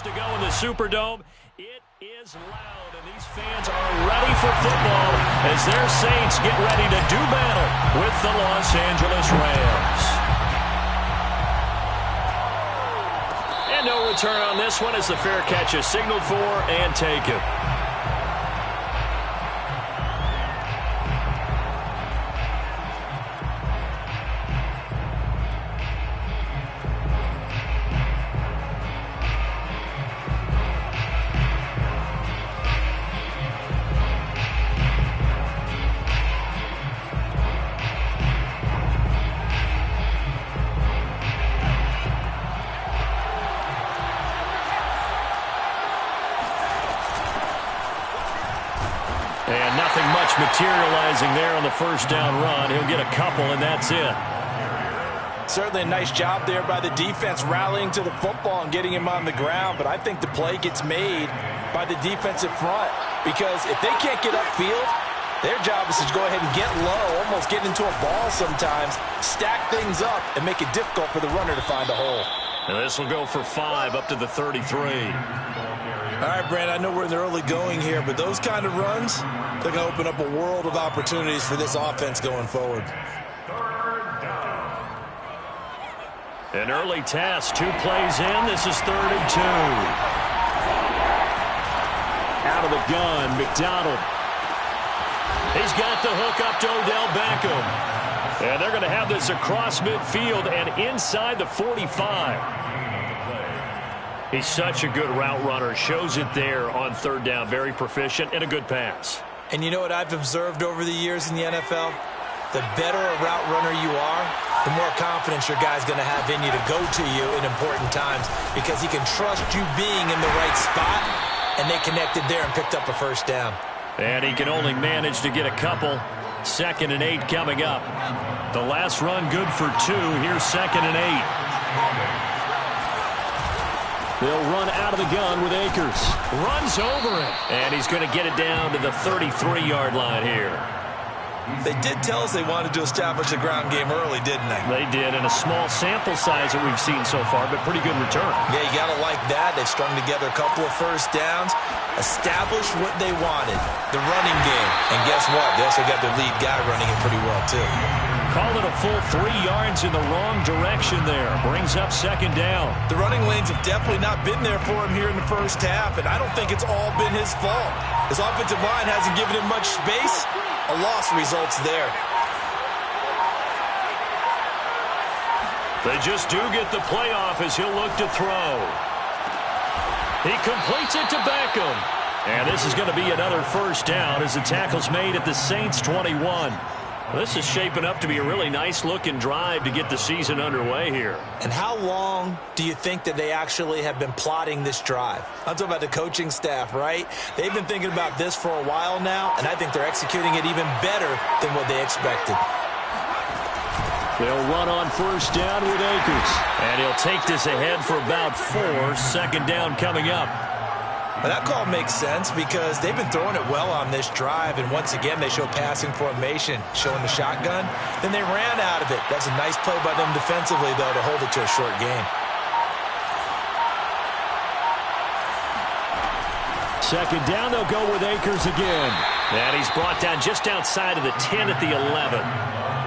to go in the Superdome. It is loud, and these fans are ready for football as their Saints get ready to do battle with the Los Angeles Rams. And no return on this one as the fair catch is signaled for and taken. And nothing much materializing there on the first down run. He'll get a couple, and that's it. Certainly a nice job there by the defense rallying to the football and getting him on the ground. But I think the play gets made by the defensive front because if they can't get upfield, their job is to go ahead and get low, almost get into a ball sometimes, stack things up, and make it difficult for the runner to find a hole. And this will go for 5 up to the 33. All right, Brand, I know we're in the early going here, but those kind of runs, they're going to open up a world of opportunities for this offense going forward. An early test, 2 plays in. This is 3rd and 2. Out of the gun, McDonald. He's got the hook up to Odell Beckham. And they're going to have this across midfield and inside the 45. He's such a good route runner. Shows it there on 3rd down. Very proficient and a good pass. And you know what I've observed over the years in the NFL? The better a route runner you are, the more confidence your guy's going to have in you to go to you in important times because he can trust you being in the right spot, and they connected there and picked up a first down. And he can only manage to get a couple. 2nd and 8 coming up. The last run good for 2. Here's 2nd and 8. They'll run out of the gun with Akers. Runs over it. And he's going to get it down to the 33-yard line here. They did tell us they wanted to establish a ground game early, didn't they? They did, and a small sample size that we've seen so far, but pretty good return. Yeah, you got to like that. They've strung together a couple of first downs, established what they wanted, the running game. And guess what? They also got their lead guy running it pretty well, too. Call it a full 3 yards in the wrong direction there. Brings up 2nd down. The running lanes have definitely not been there for him here in the first half, and I don't think it's all been his fault. His offensive line hasn't given him much space. A loss results there. They just do get the playoff as he'll look to throw. He completes it to Beckham. And this is going to be another first down as the tackle's made at the Saints 21. This is shaping up to be a really nice-looking drive to get the season underway here. And how long do you think that they actually have been plotting this drive? I'm talking about the coaching staff, right? They've been thinking about this for a while now, and I think they're executing it even better than what they expected. They'll run on first down with Akers. And he'll take this ahead for about 4. 2nd down coming up. Well, that call makes sense because they've been throwing it well on this drive, and once again they show passing formation, showing the shotgun. Then they ran out of it. That's a nice play by them defensively, though, to hold it to a short game. 2nd down, they'll go with Akers again. And he's brought down just outside of the 10 at the 11.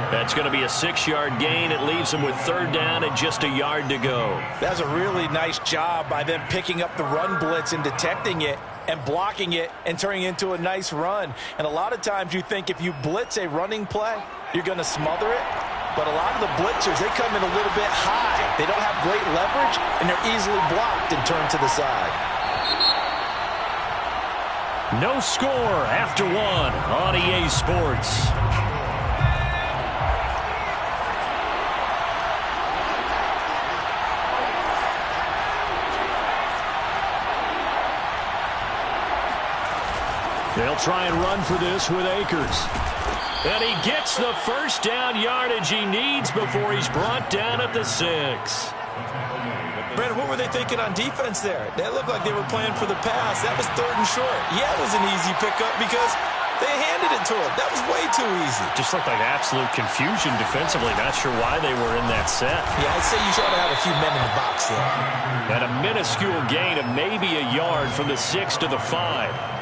That's going to be a 6-yard gain. It leaves him with 3rd down and just a yard to go. That's a really nice job by them picking up the run blitz and detecting it and blocking it and turning it into a nice run. And a lot of times you think if you blitz a running play, you're going to smother it. But a lot of the blitzers, they come in a little bit high. They don't have great leverage, and they're easily blocked and turned to the side. No score after 1 on EA Sports. They'll try and run for this with Akers. And he gets the first down yardage he needs before he's brought down at the 6. Brandon, what were they thinking on defense there? That looked like they were playing for the pass. That was 3rd and short. Yeah, it was an easy pickup because They handed it to him. That was way too easy. Just looked like absolute confusion defensively. Not sure why they were in that set. Yeah, I'd say you ought to have a few men in the box there. And a minuscule gain of maybe a yard from the 6 to the 5.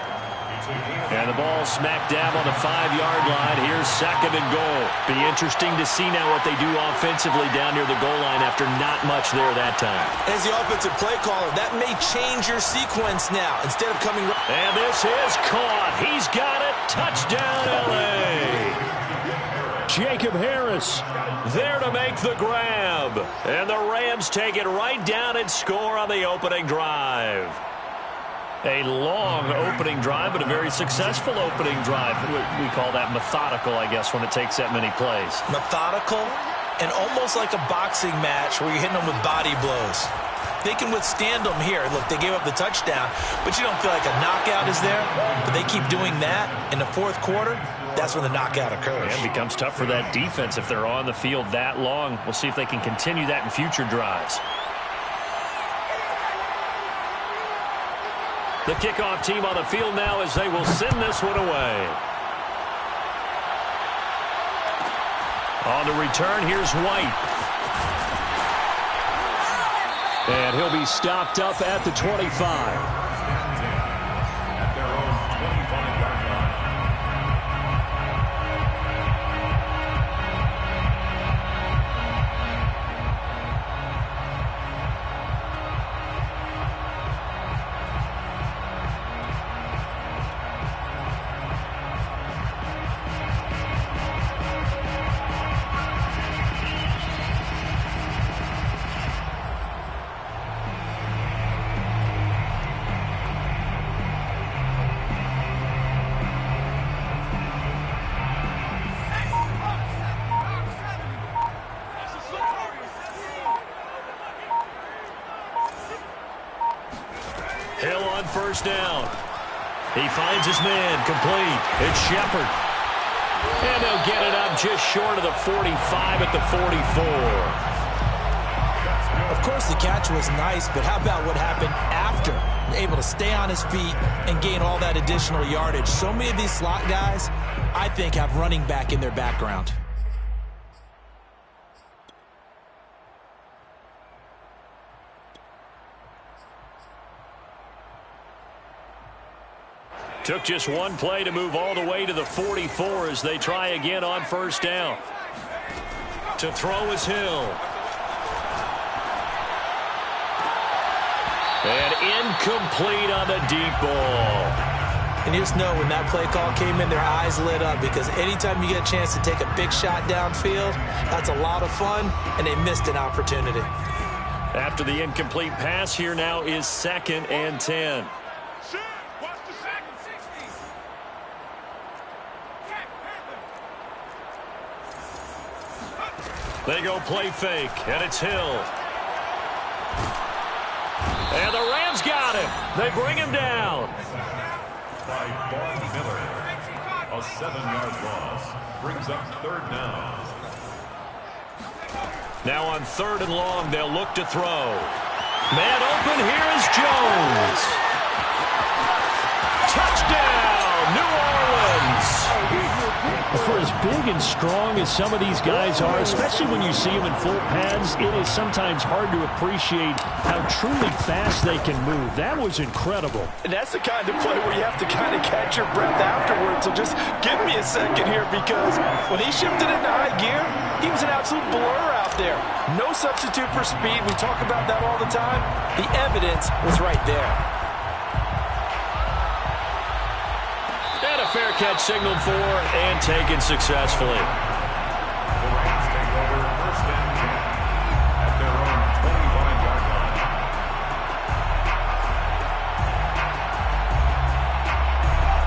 And the ball smacked dab on the 5-yard line. Here's 2nd and goal. Be interesting to see now what they do offensively down near the goal line after not much there that time. As the offensive play caller, that may change your sequence now. Instead of coming... And this is caught. He's got it. Touchdown, L.A. Jacob Harris there to make the grab. And the Rams take it right down and score on the opening drive. A long opening drive, but a very successful opening drive. We call that methodical, I guess, when it takes that many plays. Methodical and almost like a boxing match where you're hitting them with body blows. They can withstand them here. Look, they gave up the touchdown, but you don't feel like a knockout is there. But they keep doing that in the 4th quarter. That's when the knockout occurs. And it becomes tough for that defense if they're on the field that long. We'll see if they can continue that in future drives. The kickoff team on the field now as they will send this one away. On the return, here's White. And he'll be stopped up at the 25. Hill on first down. He finds his man complete. It's Shepard. And they'll get it up just short of the 45 at the 44. Of course, the catch was nice, but how about what happened after? Able to stay on his feet and gain all that additional yardage. So many of these slot guys, I think, have running back in their background. Took just one play to move all the way to the 44 as they try again on first down. To throw is Hill. And incomplete on the deep ball. And you just know when that play call came in, their eyes lit up, because anytime you get a chance to take a big shot downfield, that's a lot of fun, and they missed an opportunity. After the incomplete pass, here now is 2nd and 10. They go play fake, and it's Hill. And the Rams got him. They bring him down. By Vaughn Miller, a 7-yard loss brings up 3rd down. Now on 3rd and long, they'll look to throw. Man open, here is Jones. Touchdown, New Orleans. For as big and strong as some of these guys are, especially when you see them in full pads, it is sometimes hard to appreciate how truly fast they can move. That was incredible. And that's the kind of play where you have to kind of catch your breath afterwards. So just give me a second here, because when he shifted into high gear, he was an absolute blur out there. No substitute for speed. We talk about that all the time. The evidence was right there. And a fair catch signaled for and taken successfully. The Rams take over 1st and 10 at their own 25-yard line.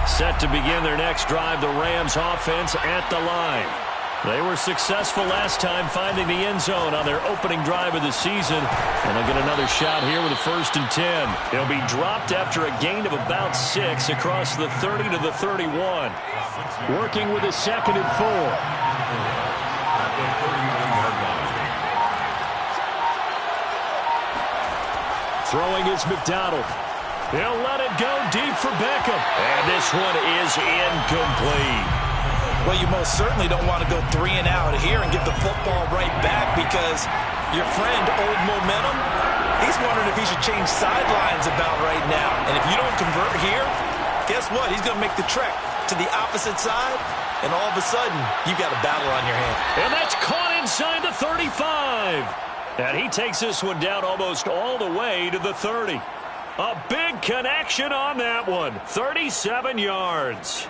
Set to begin their next drive, the Rams offense at the line. They were successful last time finding the end zone on their opening drive of the season. And they'll get another shot here with a 1st and 10. He'll be dropped after a gain of about 6 across the 30 to the 31. Working with a 2nd and 4. Throwing is McDonald. He'll let it go deep for Beckham. And this one is incomplete. Well, you most certainly don't want to go 3 and out here and give the football right back because your friend, Old Momentum, he's wondering if he should change sidelines about right now. And if you don't convert here, guess what? He's going to make the trek to the opposite side, and all of a sudden, you've got a battle on your hands. And that's caught inside the 35. And he takes this one down almost all the way to the 30. A big connection on that one. 37 yards.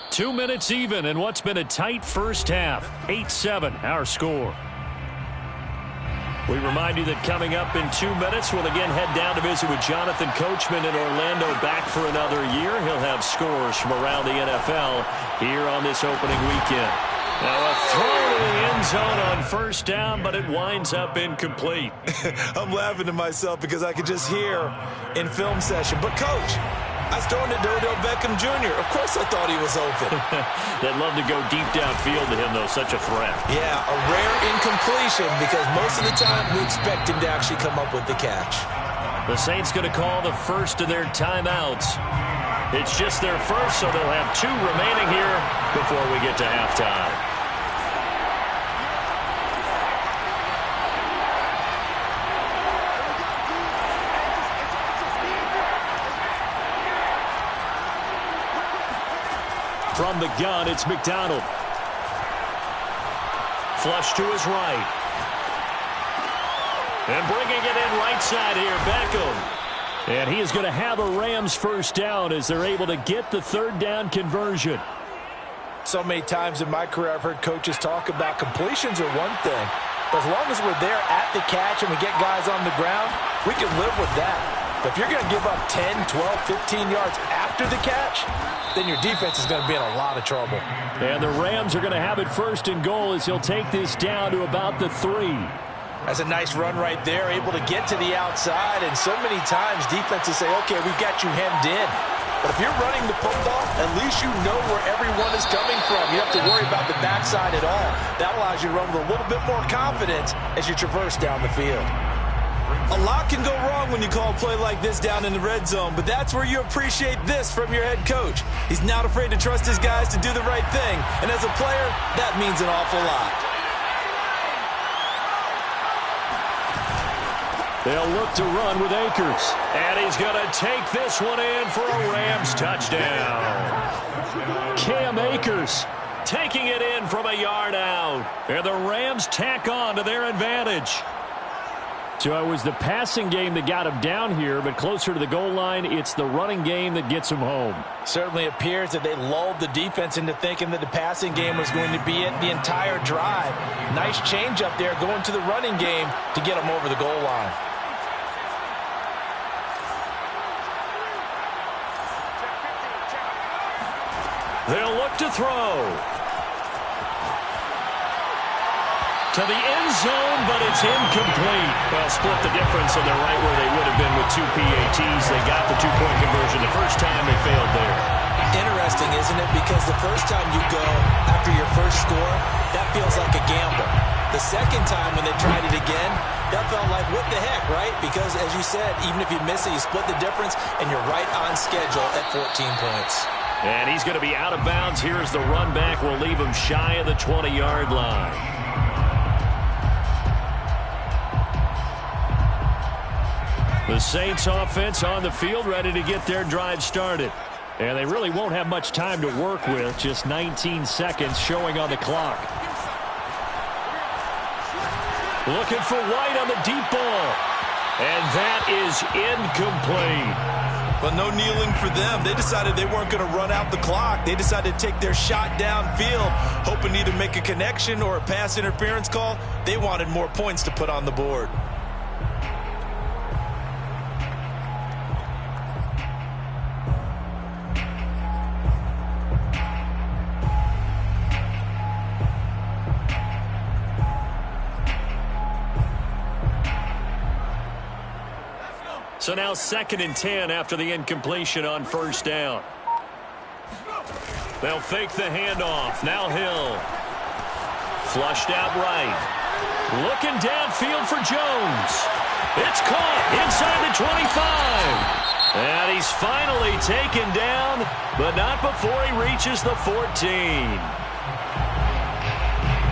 Two minutes even in what's been a tight first half. 8-7 our score. We remind you that coming up in 2 minutes, we'll again head down to visit with Jonathan Coachman in Orlando, back for another year. He'll have scores from around the NFL here on this opening weekend. Now a throw to the end zone on first down, but it winds up incomplete. I'm laughing to myself because I could just hear in film session, but Coach, I was throwing it to Odell Beckham Jr. Of course I thought he was open. They'd love to go deep downfield to him, though. Such a threat. Yeah, a rare incompletion because most of the time we expect him to actually come up with the catch. The Saints going to call the first of their timeouts. It's just their first, so they'll have 2 remaining here before we get to halftime. From the gun, it's McDonald. Flush to his right. And bringing it in right side here, Beckham. And he is going to have a Rams first down as they're able to get the third down conversion. So many times in my career I've heard coaches talk about completions are one thing. But as long as we're there at the catch and we get guys on the ground, we can live with that. But if you're going to give up 10, 12, 15 yards after the catch, then your defense is going to be in a lot of trouble. And the Rams are going to have it first and goal as he'll take this down to about the 3. That's a nice run right there, able to get to the outside. And so many times defenses say, okay, we've got you hemmed in. But if you're running the football, at least you know where everyone is coming from. You don't have to worry about the backside at all. That allows you to run with a little bit more confidence as you traverse down the field. A lot can go wrong when you call a play like this down in the red zone, but that's where you appreciate this from your head coach. He's not afraid to trust his guys to do the right thing, and as a player, that means an awful lot. They'll look to run with Akers, and he's going to take this one in for a Rams touchdown. Cam Akers taking it in from a yard out, and the Rams tack on to their advantage. So it was the passing game that got him down here, but closer to the goal line, it's the running game that gets him home. Certainly appears that they lulled the defense into thinking that the passing game was going to be it the entire drive. Nice change up there going to the running game to get him over the goal line. They'll look to throw. To the end zone, but it's incomplete. Well, split the difference, and they're right where they would have been with 2 PATs. They got the 2-point conversion. The first time they failed there. Interesting, isn't it? Because the first time you go after your first score, that feels like a gamble. The second time when they tried it again, that felt like, what the heck, right? Because, as you said, even if you miss it, you split the difference, and you're right on schedule at 14 points. And he's going to be out of bounds. Here's the run back. We'll leave him shy of the 20-yard line. The Saints offense on the field, ready to get their drive started. And they really won't have much time to work with, just 19 seconds showing on the clock. Looking for White on the deep ball. And that is incomplete. Well, no kneeling for them. They decided they weren't going to run out the clock. They decided to take their shot downfield, hoping to either make a connection or a pass interference call. They wanted more points to put on the board. So now 2nd and 10 after the incompletion on first down. They'll fake the handoff. Now Hill. Flushed out right. Looking downfield for Jones. It's caught inside the 25. And he's finally taken down, but not before he reaches the 14.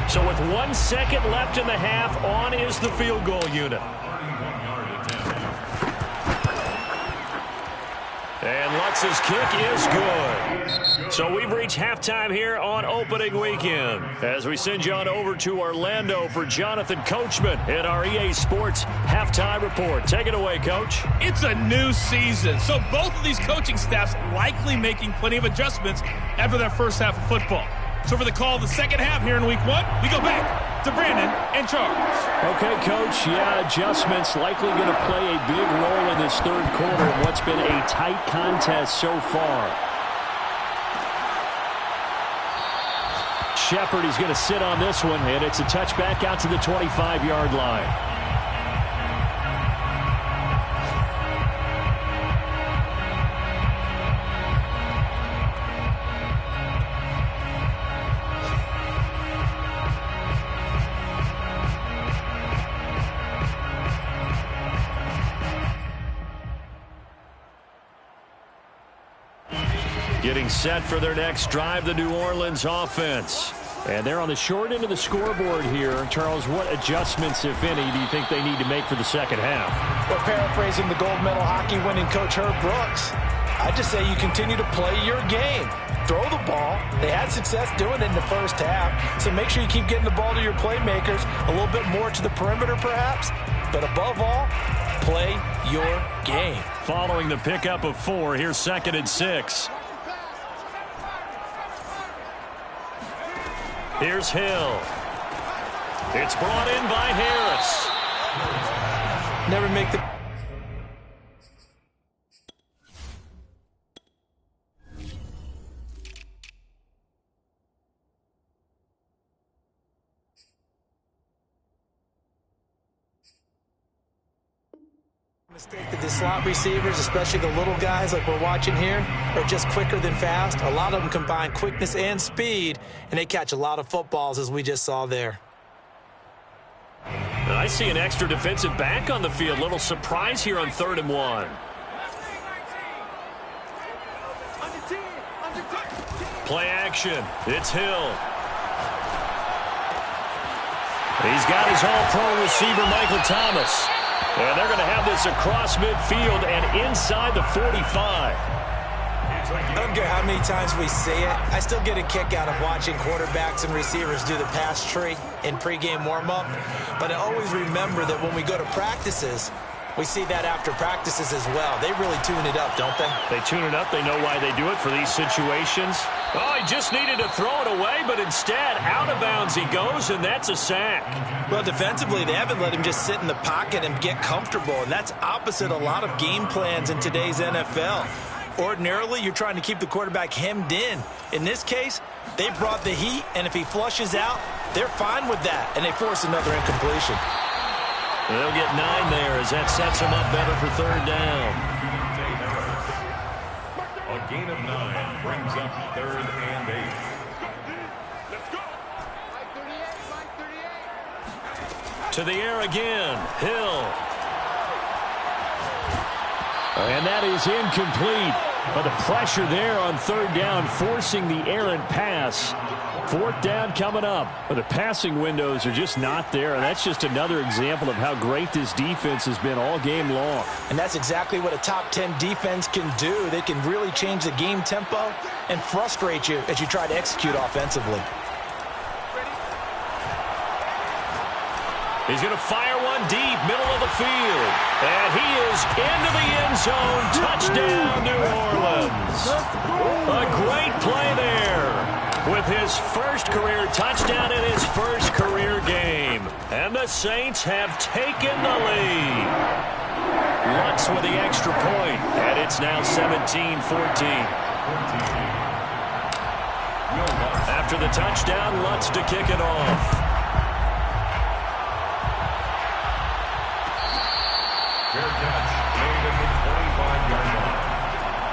So with 1 second left in the half, on is the field goal unit. And Lutz's kick is good. So we've reached halftime here on opening weekend. As we send you on over to Orlando for Jonathan Coachman in our EA Sports Halftime Report. Take it away, Coach. It's a new season, so both of these coaching staffs likely making plenty of adjustments after their first half of football. So for the call of the second half here in Week 1, we go back to Brandon and Charles. Okay, Coach. Yeah, adjustments likely going to play a big role in this third quarter in what's been a tight contest so far. Shepard is going to sit on this one, and it's a touchback out to the 25-yard line. Getting set for their next drive, the New Orleans offense. And they're on the short end of the scoreboard here. Charles, what adjustments, if any, do you think they need to make for the second half? Well, paraphrasing the gold medal hockey winning coach Herb Brooks, I just say you continue to play your game. Throw the ball. They had success doing it in the first half, so make sure you keep getting the ball to your playmakers, a little bit more to the perimeter perhaps, but above all, play your game. Following the pickup of 4, here's 2nd and 6. Here's Hill. It's brought in by Harris. Never make the... mistake that the slot receivers, especially the little guys like we're watching here, are just quicker than fast. A lot of them combine quickness and speed, and they catch a lot of footballs, as we just saw there. And I see an extra defensive back on the field. Little surprise here on 3rd and 1. Play action. It's Hill. He's got his all-pro receiver, Michael Thomas. And they're going to have this across midfield and inside the 45. I don't care how many times we see it. I still get a kick out of watching quarterbacks and receivers do the pass tree in pregame warm-up. But I always remember that when we go to practices, we see that after practices as well. They really tune it up, don't they? They tune it up. They know why they do it for these situations. Oh, he just needed to throw it away, but instead, out of bounds he goes, and that's a sack. Well, defensively, they haven't let him just sit in the pocket and get comfortable, and that's opposite a lot of game plans in today's NFL. Ordinarily, you're trying to keep the quarterback hemmed in. In this case, they brought the heat, and if he flushes out, they're fine with that, and they force another incompletion. They'll get 9 there as that sets them up better for 3rd down. A gain of 9 brings up 3rd and 8. To the air again. Hill. And that is incomplete. But the pressure there on 3rd down, forcing the errant pass. 4th down coming up. But the passing windows are just not there. And that's just another example of how great this defense has been all game long. And that's exactly what a top 10 defense can do. They can really change the game tempo and frustrate you as you try to execute offensively. He's going to fire one deep, middle of the field. And he is into the end zone. Touchdown, New Orleans. A great play there with his first career touchdown in his first career game. And the Saints have taken the lead. Lutz with the extra point, and it's now 17-14. After the touchdown, Lutz to kick it off. Fair catch made at the 25-yard line.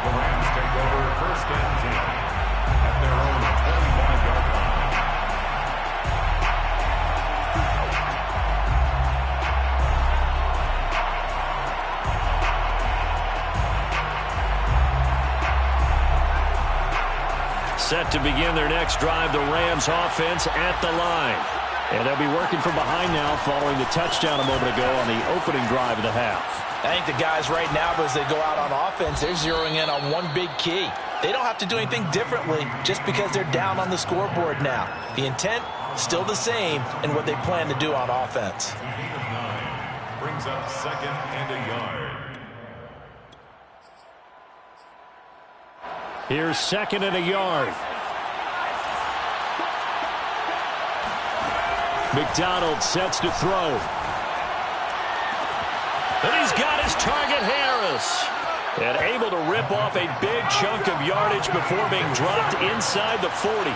The Rams take over 1st and 10 at their own 25-yard line. Set to begin their next drive, the Rams offense at the line. And they'll be working from behind now following the touchdown a moment ago on the opening drive of the half. I think the guys right now, as they go out on offense, they're zeroing in on one big key. They don't have to do anything differently just because they're down on the scoreboard now. The intent, still the same in what they plan to do on offense. Brings up 2nd and a yard. Here's 2nd and a yard. McDonald sets to throw. And he's got his target, Harris. And able to rip off a big chunk of yardage before being dropped inside the 40.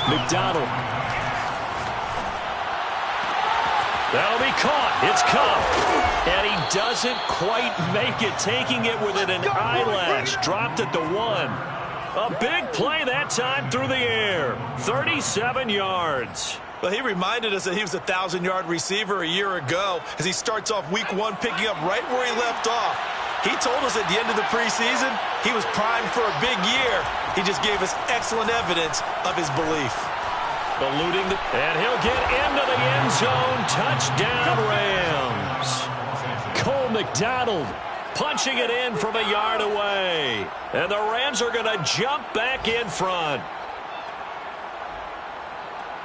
McDonald. That'll be caught. It's Kupp. And he doesn't quite make it, taking it within an eyelash. Dropped at the 1. A big play that time through the air. 37 yards. Well, he reminded us that he was a 1,000-yard receiver a year ago as he starts off week 1 picking up right where he left off. He told us at the end of the preseason he was primed for a big year. He just gave us excellent evidence of his belief. Eluding and he'll get into the end zone. Touchdown, Rams. Cole McDonald punching it in from a yard away. And the Rams are going to jump back in front.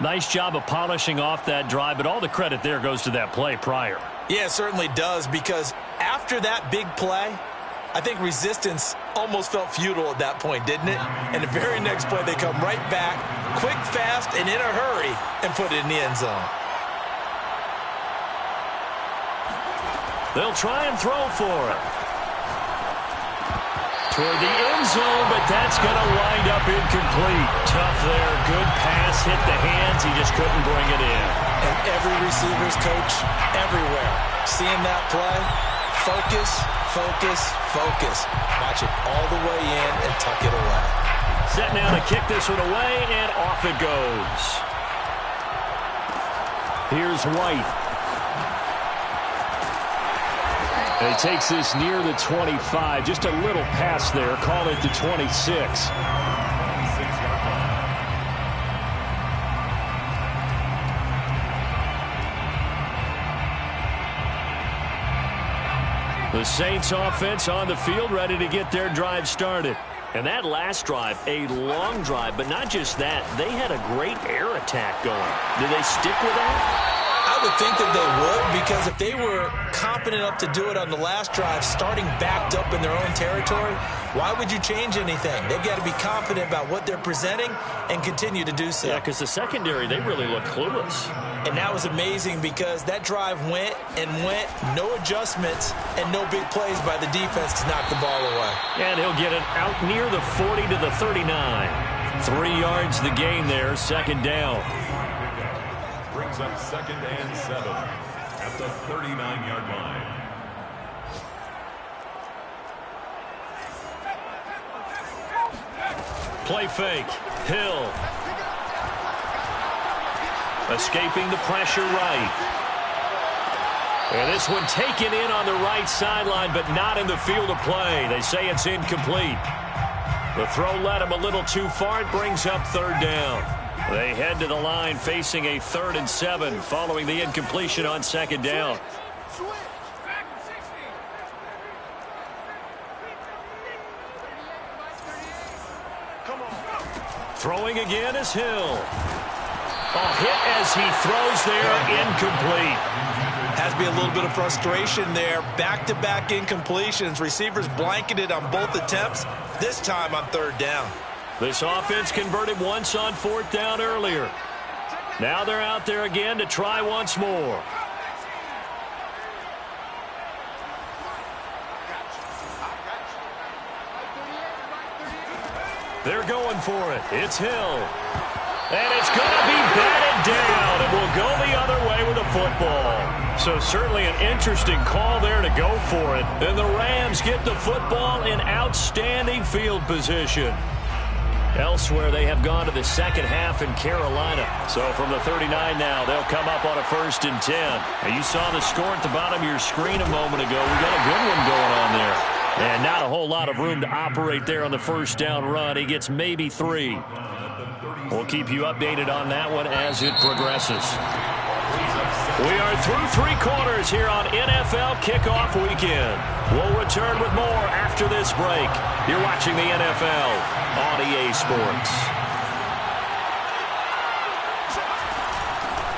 Nice job of polishing off that drive, but all the credit there goes to that play prior. Yeah, it certainly does, because after that big play, I think resistance almost felt futile at that point, didn't it? And the very next play, they come right back, quick, fast, and in a hurry, and put it in the end zone. They'll try and throw for it. Toward the end zone, but that's going to wind up incomplete. Tough there. Good pass. Hit the hands. He just couldn't bring it in. And every receiver's coach everywhere, seeing that play, focus, focus, focus. Watch it all the way in and tuck it away. Set now to kick this one away, and off it goes. Here's White. And he takes this near the 25. Just a little pass there. Call it the 26. The Saints offense on the field, ready to get their drive started. And that last drive, a long drive, but not just that. They had a great air attack going. Do they stick with that? I would think that they would, because if they were competent enough to do it on the last drive, starting backed up in their own territory, why would you change anything? They've got to be confident about what they're presenting and continue to do so. Yeah, because the secondary, they really look clueless. And that was amazing, because that drive went and went, no adjustments, and no big plays by the defense to knock the ball away. And he'll get it out near the 40 to the 39. 3 yards the gain there, 2nd down. Brings up 2nd and 7 at the 39-yard line. Play fake. Hill. Escaping the pressure right. And this one taken in on the right sideline, but not in the field of play. They say it's incomplete. The throw led him a little too far. It brings up 3rd down. They head to the line facing a 3rd and 7 following the incompletion on 2nd down. Throwing again is Hill. Hit as he throws there, incomplete. Has to be a little bit of frustration there. Back-to-back incompletions. Receivers blanketed on both attempts, this time on 3rd down. This offense converted once on 4th down earlier. Now they're out there again to try once more. They're going for it. It's Hill. And it's going to be batted down. It will go the other way with the football. So certainly an interesting call there to go for it. And the Rams get the football in outstanding field position. Elsewhere, they have gone to the second half in Carolina. So from the 39 now, they'll come up on a 1st and 10. Now, you saw the score at the bottom of your screen a moment ago. We got a good one going on there. And not a whole lot of room to operate there on the first down run. He gets maybe 3. We'll keep you updated on that one as it progresses. We are through 3 quarters here on NFL Kickoff Weekend. We'll return with more after this break. You're watching the NFL on EA Sports.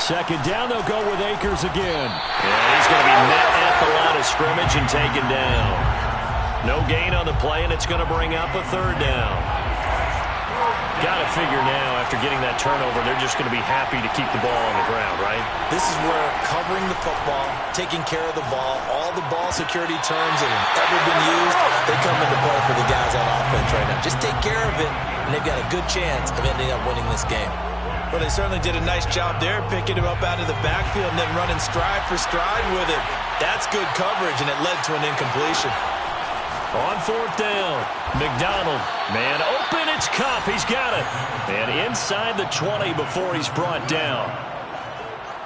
Second down, they'll go with Akers again. And he's going to be met at the line of scrimmage and taken down. No gain on the play, and it's going to bring up a 3rd down. Got to figure now, after getting that turnover, they're just going to be happy to keep the ball on the ground, right? This is where covering the football, taking care of the ball, all the ball security terms that have ever been used, they come into play for the guys on offense right now. Just take care of it, and they've got a good chance of ending up winning this game. Well, they certainly did a nice job there, picking him up out of the backfield and then running stride for stride with it. That's good coverage, and it led to an incompletion. On 4th down, McDonald, man open, it's Kupp, he's got it. And inside the 20 before he's brought down.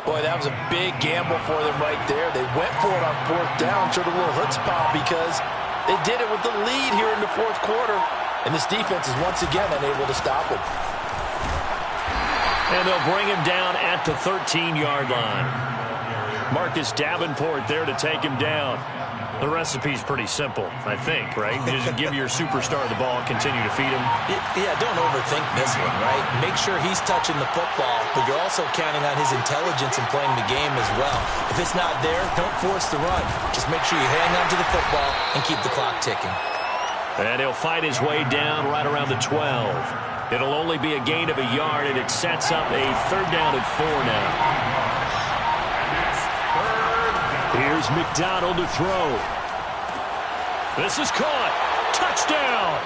Boy, that was a big gamble for them right there. They went for it on 4th down, showed a little chutzpah because they did it with the lead here in the 4th quarter. And this defense is once again unable to stop it. And they'll bring him down at the 13-yard line. Marcus Davenport there to take him down. The recipe's pretty simple, I think, right? Just give your superstar the ball, continue to feed him. Yeah, don't overthink this one, right? Make sure he's touching the football, but you're also counting on his intelligence in playing the game as well. If it's not there, don't force the run. Just make sure you hang on to the football and keep the clock ticking. And he'll fight his way down right around the 12. It'll only be a gain of a yard, and it sets up a 3rd down and 4 now. Here's McDonald to throw. This is caught. Touchdown.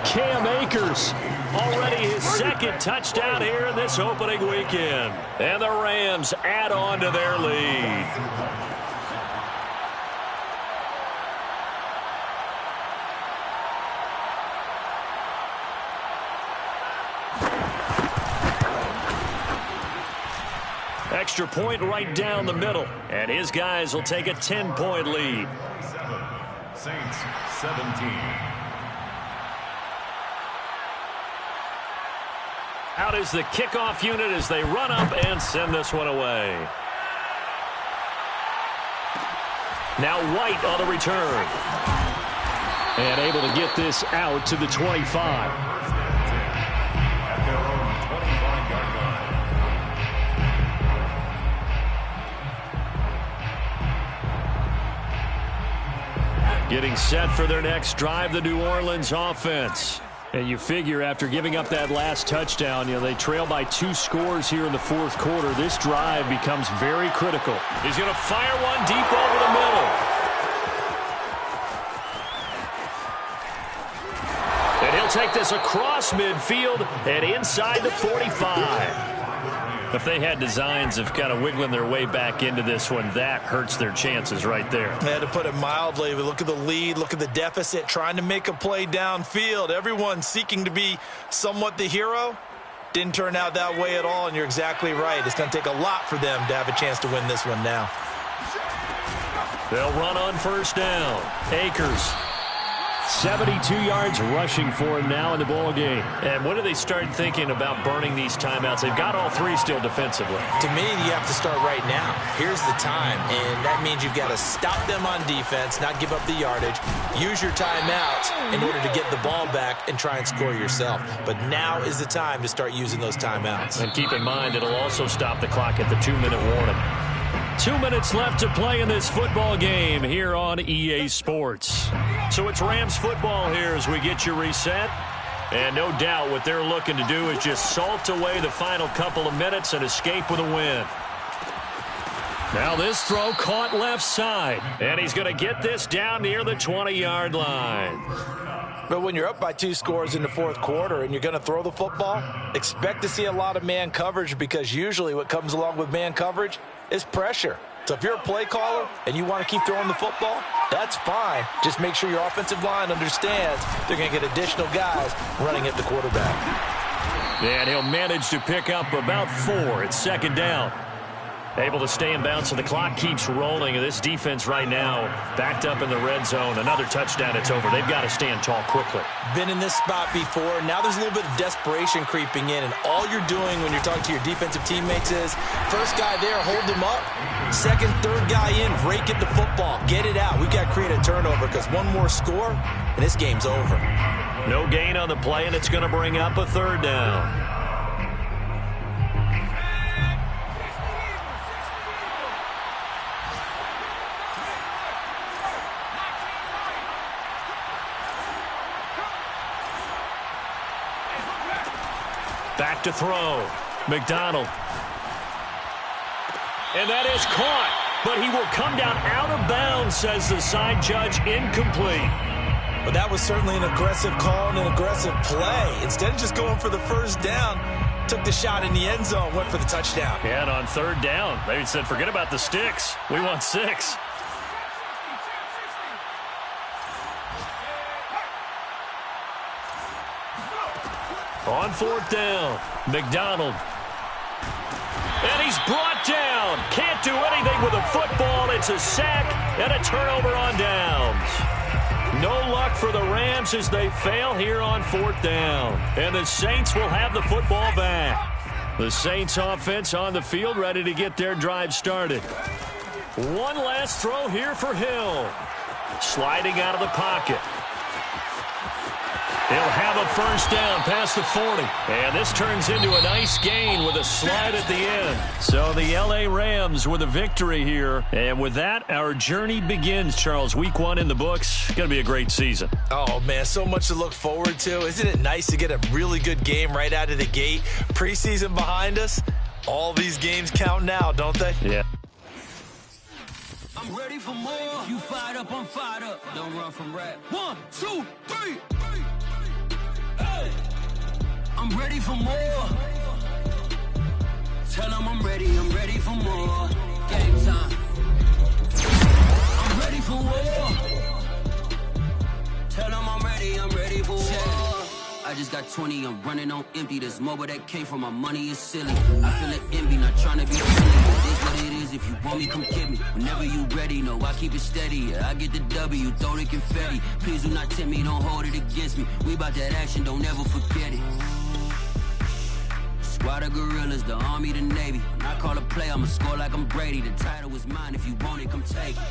Cam Akers. Already his 2nd touchdown here in this opening weekend. And the Rams add on to their lead. Extra point right down the middle. And his guys will take a 10-point lead. 7, Saints 17. Out is the kickoff unit as they run up and send this one away. Now White on the return. And able to get this out to the 25. At their own 25-yard line. Getting set for their next drive, the New Orleans offense. And you figure after giving up that last touchdown, they trail by 2 scores here in the 4th quarter. This drive becomes very critical. He's going to fire one deep over the middle. And he'll take this across midfield and inside the 45. If they had designs of kind of wiggling their way back into this one, that hurts their chances right there. Yeah, to put it mildly, look at the lead, look at the deficit, trying to make a play downfield. Everyone seeking to be somewhat the hero. Didn't turn out that way at all, and you're exactly right. It's going to take a lot for them to have a chance to win this one now. They'll run on first down. Akers. 72 yards rushing for him now in the ball game. And when do they start thinking about burning these timeouts? They've got all 3 still defensively. To me, you have to start right now. Here's the time, and that means you've got to stop them on defense, not give up the yardage, use your timeouts in order to get the ball back and try and score yourself. But now is the time to start using those timeouts. And keep in mind, it'll also stop the clock at the 2-minute warning. 2 minutes left to play in this football game here on EA Sports. So it's Rams football here as we get you reset. And no doubt what they're looking to do is just salt away the final couple of minutes and escape with a win. Now this throw caught left side. And he's going to get this down near the 20-yard line. But when you're up by 2 scores in the 4th quarter and you're going to throw the football, expect to see a lot of man coverage, because usually what comes along with man coverage is pressure. So if you're a play caller and you want to keep throwing the football, that's fine. Just make sure your offensive line understands they're going to get additional guys running at the quarterback. And he'll manage to pick up about 4. It's 2nd down. Able to stay in bounds, so the clock keeps rolling. And this defense right now backed up in the red zone. Another touchdown, it's over. They've got to stand tall quickly. Been in this spot before. Now there's a little bit of desperation creeping in, and all you're doing when you're talking to your defensive teammates is first guy there, hold him up. Second, third guy in, rake at the football. Get it out. We've got to create a turnover because one more score, and this game's over. No gain on the play, and it's going to bring up a third down. Back to throw. McDonald. And that is caught, but he will come down out of bounds, says the side judge. Incomplete. But that was certainly an aggressive call and an aggressive play. Instead of just going for the first down, took the shot in the end zone, went for the touchdown. Yeah, and on third down, they said, forget about the sticks. We want 6. On fourth down, McDonald. And he's brought down. Can't do anything with a football. It's a sack and a turnover on downs. No luck for the Rams as they fail here on fourth down. And the Saints will have the football back. The Saints offense on the field, ready to get their drive started. One last throw here for Hill. Sliding out of the pocket. He'll have a first down past the 40. And this turns into a nice gain with a slide at the end. So the L.A. Rams with a victory here. And with that, our journey begins, Charles. Week 1 in the books. Going to be a great season. Oh, man, so much to look forward to. Isn't it nice to get a really good game right out of the gate? Preseason behind us. All these games count now, don't they? Yeah. I'm ready for more. You fired up, I'm fired up. Don't run from rap. 1, 2, 3. Hey. I'm ready for more. Tell them I'm ready for more. Game time. I'm ready for war. Tell them I'm ready for war. I just got 20, I'm running on empty. This mobile that came from my money is silly. I feel it envy, not trying to be silly. It is what it is, if you want me, come get me. Whenever you ready, no, I keep it steady. Yeah, I get the W, throw the confetti. Please do not tempt me, don't hold it against me. We about that action, don't ever forget it. Squad of gorillas, the army, the navy. When I call a play, I'ma score like I'm Brady. The title is mine, if you want it, come take it.